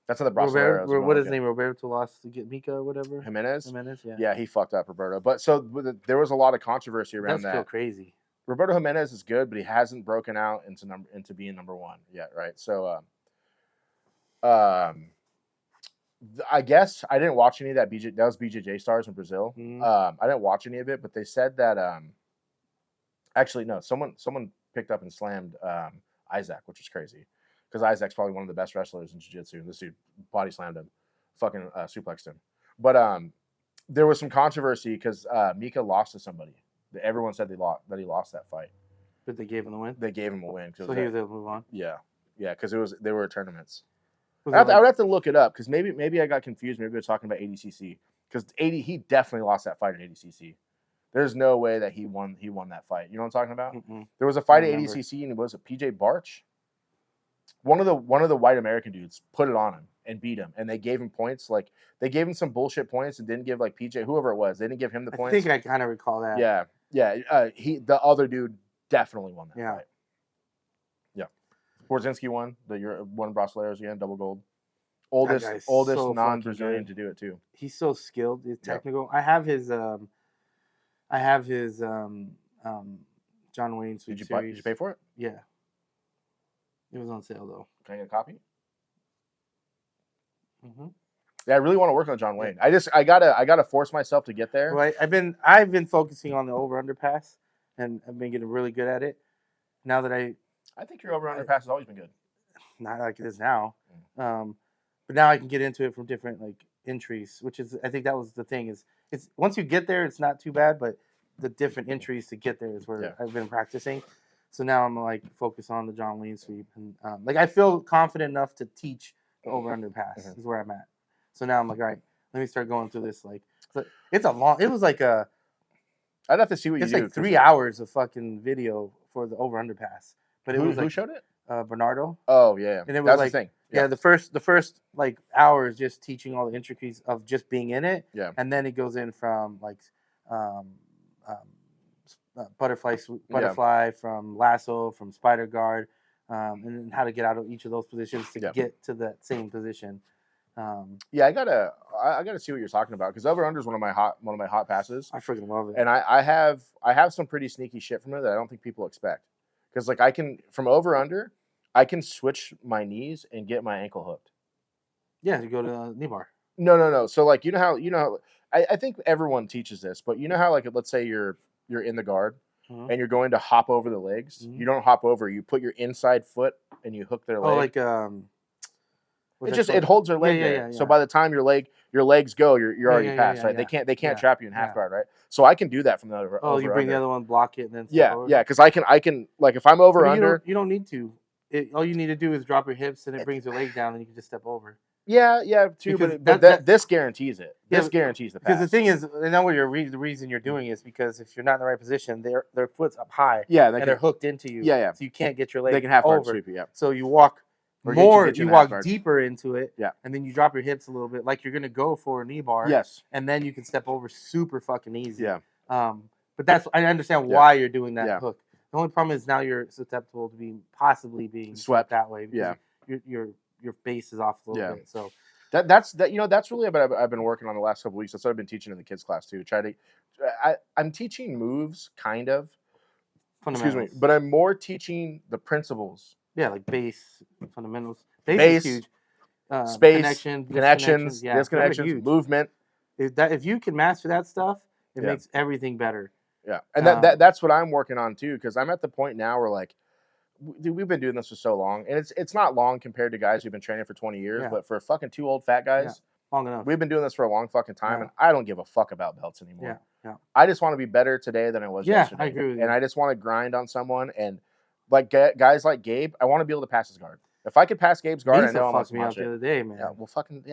that's how the Brasileiros. What is his name? Roberto lost to get Mika or whatever. Jimenez, yeah. Yeah, he fucked up Roberto. But so there was a lot of controversy around that. That's still crazy. Roberto Jimenez is good, but he hasn't broken out into being number one yet, right? So, I guess I didn't watch any of that. That was BJJ Stars in Brazil. I didn't watch any of it, but they said that Actually, no. Someone picked up and slammed Isaac, which was crazy, because Isaac's probably one of the best wrestlers in jiu-jitsu. And this dude body slammed him, fucking suplexed him. But there was some controversy because Mika lost to somebody. Everyone said that he lost that fight. But they gave him the win. They gave him a win. So he was able to move on. Yeah, because they were tournaments. I would have to look it up because maybe I got confused. Maybe we were talking about ADCC because he definitely lost that fight at ADCC. There's no way that he won that fight. You know what I'm talking about? Mm-mm. There was a fight at ADCC and it was a PJ Barch. One of the white American dudes put it on him and beat him, and they gave him points. Like they gave him some bullshit points and didn't give like PJ, whoever it was, they didn't give him the points. I think I kind of recall that. Yeah. The other dude definitely won that fight. Yeah. Borzinski won. Won Brasileiros again, double gold. Oldest so non-Brazilian to do it too. He's so skilled. He's technical. I have his John Wayne Sweet Series. Did you pay for it? Yeah. It was on sale though. Can I get a copy? Mm-hmm. Yeah, I really want to work on John Wayne. I gotta force myself to get there. Well, I've been focusing on the over underpass, and I've been getting really good at it. Now that I think your over underpass has always been good. Not like it is now, but now I can get into it from different like entries, which is I think that was the thing is it's once you get there it's not too bad, but the different entries to get there is where I've been practicing. So now I'm like focused on the John Wayne sweep, and like I feel confident enough to teach the over underpass is where I'm at. So now I'm like, all right, let me start going through this. Like, it's a long. It was like a. I'd have to see what you do. It's like 3 hours of fucking video for the over underpass. But it was like, who showed it? Bernardo. Oh yeah, and it was that's like the thing. Yeah, the first like hour is just teaching all the intricacies of just being in it. Yeah, and then it goes in from like butterfly, from lasso, from spider guard, and then how to get out of each of those positions to get to that same position. I gotta see what you're talking about because over under is one of my hot passes. I freaking love it, and I have some pretty sneaky shit from it that I don't think people expect. Because like I can from over under, I can switch my knees and get my ankle hooked. Yeah, you go to knee bar. No. So like you know how I think everyone teaches this, but you know how like let's say you're in the guard and you're going to hop over the legs. You don't hop over. You put your inside foot and you hook their leg. Oh, like it holds their leg there. So by the time your legs go, you're already past, right? Yeah. They can't trap you in half guard, right? So I can do that from the over. Oh, you bring the other one, block it, and then yeah, because I can like if I'm over under. You don't need to. All you need to do is drop your hips, and it brings your leg down, and you can just step over. Yeah, too. But this guarantees it. This guarantees the pass. Because the thing is, I know what the reason you're doing is because if you're not in the right position, their foot's up high. Yeah, they're hooked into you. Yeah. So you can't get your leg. They can half guard over. sweep you. Yeah. So you walk more. You walk deeper into it. Yeah. And then you drop your hips a little bit, like you're gonna go for a knee bar. Yes. And then you can step over super fucking easy. Yeah. But I understand why you're doing that hook. The only problem is now you're susceptible to possibly being swept that way. Yeah. Your base is off a little bit. So that's really what I've been working on the last couple of weeks. That's what I've been teaching in the kids class too. I'm teaching moves kind of. Excuse me, but I'm more teaching the principles. Yeah, like base fundamentals. Base is huge. Space, connections, disconnections, movement. If you can master that stuff, it makes everything better. Yeah, and that's what I'm working on too, because I'm at the point now where like, dude, we've been doing this for so long, and it's not long compared to guys who've been training for 20 years, but for fucking two old fat guys, long enough. We've been doing this for a long fucking time, and I don't give a fuck about belts anymore. Yeah. I just want to be better today than I was yesterday. I agree with you. And I just want to grind on someone, and like guys like Gabe, I want to be able to pass his guard. If I could pass Gabe's guard, I know I'm fucked me up the other day, man. Yeah, well, fucking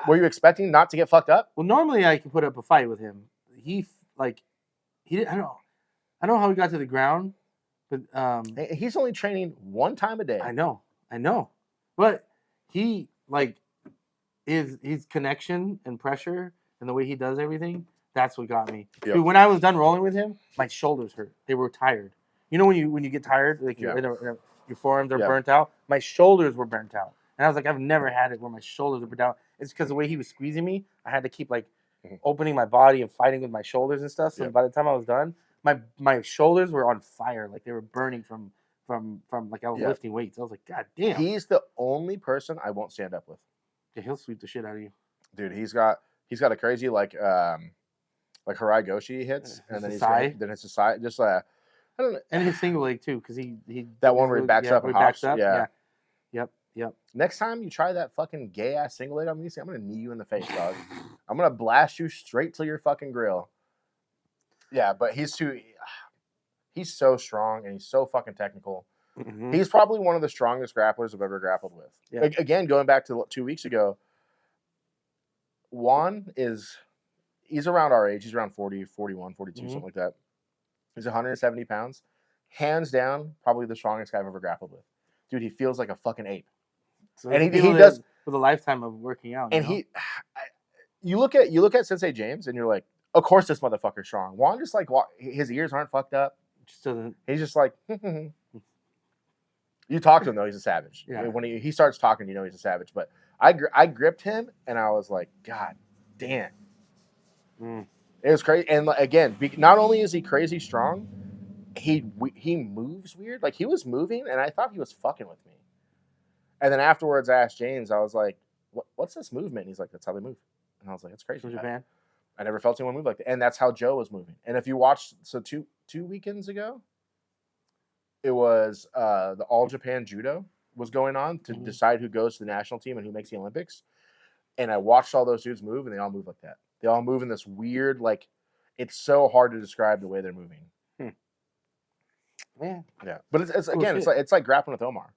Were you expecting not to get fucked up? Well, normally I can put up a fight with him. He didn't. I don't know how he got to the ground, but he's only training one time a day. I know, but he his connection and pressure and the way he does everything. That's what got me. Yep. Dude, when I was done rolling with him, my shoulders hurt. They were tired. You know when you get tired, like your forearms are burnt out. My shoulders were burnt out, and I was like, I've never had it where my shoulders are burnt out. It's because the way he was squeezing me, I had to keep opening my body and fighting with my shoulders and stuff. So by the time I was done, my shoulders were on fire, like they were burning from like I was lifting weights. I was like, God damn. He's the only person I won't stand up with. Yeah, he'll sweep the shit out of you, dude. He's got a crazy like Harai Goshi hits, and then it's a side. Just I don't know. And his single leg too, because he That one where he backs up and hops. Yeah. Yep. Next time you try that fucking gay ass single leg on me, I'm gonna knee you in the face, dog. I'm gonna blast you straight to your fucking grill. Yeah, but he's so strong and he's so fucking technical. Mm-hmm. He's probably one of the strongest grapplers I've ever grappled with. Yeah. Again, going back to 2 weeks ago, Juan he's around our age. He's around 40, 41, 42, something like that. He's 170 pounds. Hands down, probably the strongest guy I've ever grappled with. Dude, he feels like a fucking ape. So and he does with a lifetime of working out. And you look at Sensei James and you're like, of course this motherfucker's strong. Juan just like his ears aren't fucked up. Just doesn't. He's just like you talk to him though, he's a savage. Yeah. When he starts talking, you know he's a savage. But I gripped him and I was like, God damn. It was crazy. And again, not only is he crazy strong, he moves weird. Like he was moving and I thought he was fucking with me. And then afterwards I asked James, I was like, what's this movement? And he's like, that's how they move. And I was like, that's crazy. From Japan? I never felt anyone move like that. And that's how Joe was moving. And if you watched, so two weekends ago, it was the All Japan Judo was going on to decide who goes to the national team and who makes the Olympics. And I watched all those dudes move and they all move like that. They all move in this weird, like, it's so hard to describe the way they're moving. Yeah. Yeah. But it's like grappling with Omar.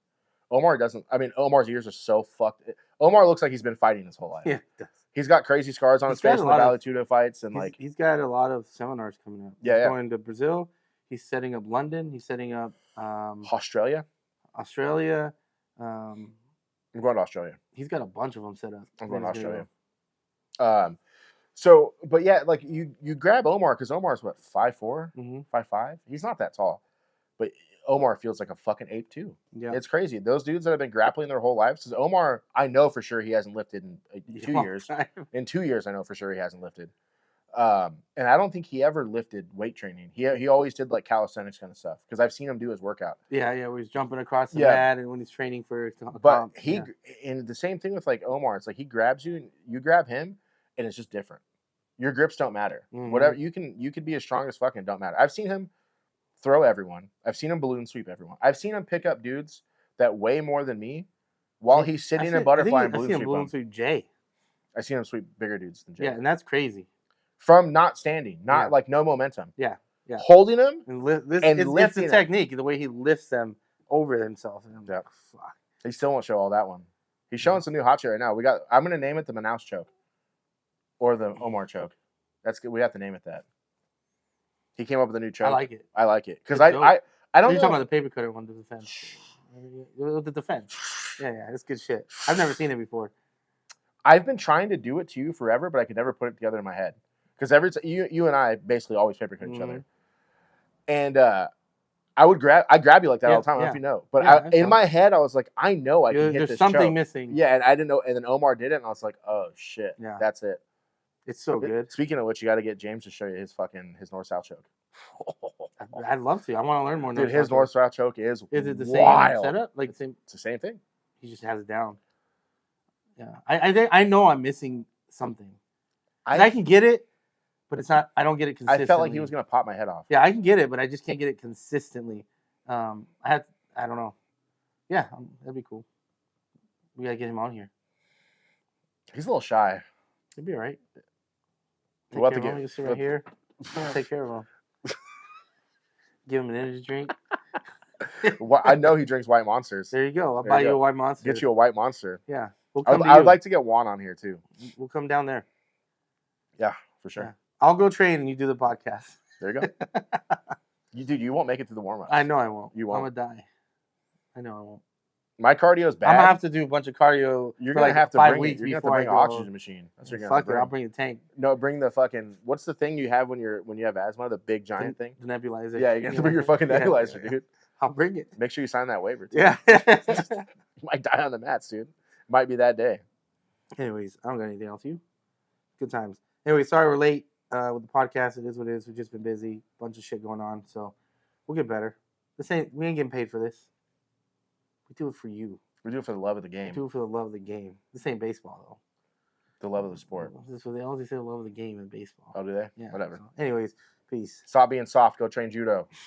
Omar's ears are so fucked. Omar looks like he's been fighting his whole life. Yeah, he does. He's got crazy scars on his face in the Valley Judo fights. And he's got a lot of seminars coming up. Yeah, he's going to Brazil. He's setting up London. He's setting up Australia. I'm going to Australia. He's got a bunch of them set up. I'm going to Australia. So, but yeah, like you grab Omar because Omar's what, 5'4", 5'5". He's not that tall, but Omar feels like a fucking ape too. Yeah, it's crazy. Those dudes that have been grappling their whole lives. Because Omar, I know for sure he hasn't lifted in 2 years. In 2 years, I know for sure he hasn't lifted. And I don't think he ever lifted weight training. He always did like calisthenics kind of stuff because I've seen him do his workout. Yeah, where he's jumping across the mat and when he's training for. But and the same thing with like Omar. It's like he grabs you and you grab him, and it's just different. Your grips don't matter. Whatever you could be as strong as fucking don't matter. I've seen him throw everyone. I've seen him balloon sweep everyone. I've seen him pick up dudes that weigh more than me while he's sitting in a butterfly and balloon sweep Jay. I've seen him sweep bigger dudes than Jay. Yeah, and that's crazy. From not standing, like no momentum. Yeah. Holding them and it's the technique, the way he lifts them over himself. And yeah. Fuck. He still won't show all that one. He's showing some new hot shit right now. I'm gonna name it the Manaus choke. Or the Omar choke. That's good. We have to name it that. He came up with a new choke. I like it. Because I don't know. You're talking about the paper cutter one, the defense. The defense. Yeah, it's good shit. I've never seen it before. I've been trying to do it to you forever, but I could never put it together in my head. Because every time you and I basically always paper cut each other. And I grab you like that all the time. I don't know if you know. But in my head, I was like, I know I can hit this choke. There's something missing. Yeah, and I didn't know. And then Omar did it, and I was like, oh, shit. Yeah. That's it. It's so good. Speaking of which, you got to get James to show you his north-south choke. I'd love to. I want to learn more. Dude, his north-south choke is it the wild. Same setup? It's the same thing. He just has it down. Yeah, I know I'm missing something. I can get it, but it's not. I don't get it consistently. I felt like he was gonna pop my head off. Yeah, I can get it, but I just can't get it consistently. I don't know. Yeah, that'd be cool. We gotta get him on here. He's a little shy. He'd be all right. We'll have to get just sit right here. Take care of him. Give him an energy drink. I know he drinks White Monsters. There you go. I'll buy you a White Monster. Get you a White Monster. Yeah. I would like to get Juan on here too. We'll come down there. Yeah, for sure. Yeah. I'll go train and you do the podcast. There you go. You won't make it through the warm-ups. I know I won't. You won't. I'm going to die. I know I won't. My cardio is bad. I'm going to have to do a bunch of cardio. You're going to have to 5 weeks before an oxygen machine. That's what you're going to bring. I'll bring a tank. No, bring the fucking, what's the thing you have when you have asthma? The big giant thing? The nebulizer. Yeah, you have to bring your fucking nebulizer, dude. I'll bring it. Make sure you sign that waiver, too. Yeah. You might die on the mats, dude. Might be that day. Anyways, I don't got anything else. You? Good times. Anyway, sorry we're late with the podcast. It is what it is. We've just been busy. Bunch of shit going on. So we'll get better. We ain't getting paid for this. We do it for you. We do it for the love of the game. We do it for the love of the game. This ain't baseball, though. The love of the sport. They always say the love of the game in baseball. Oh, do they? Yeah. Whatever. So anyways, peace. Stop being soft. Go train judo.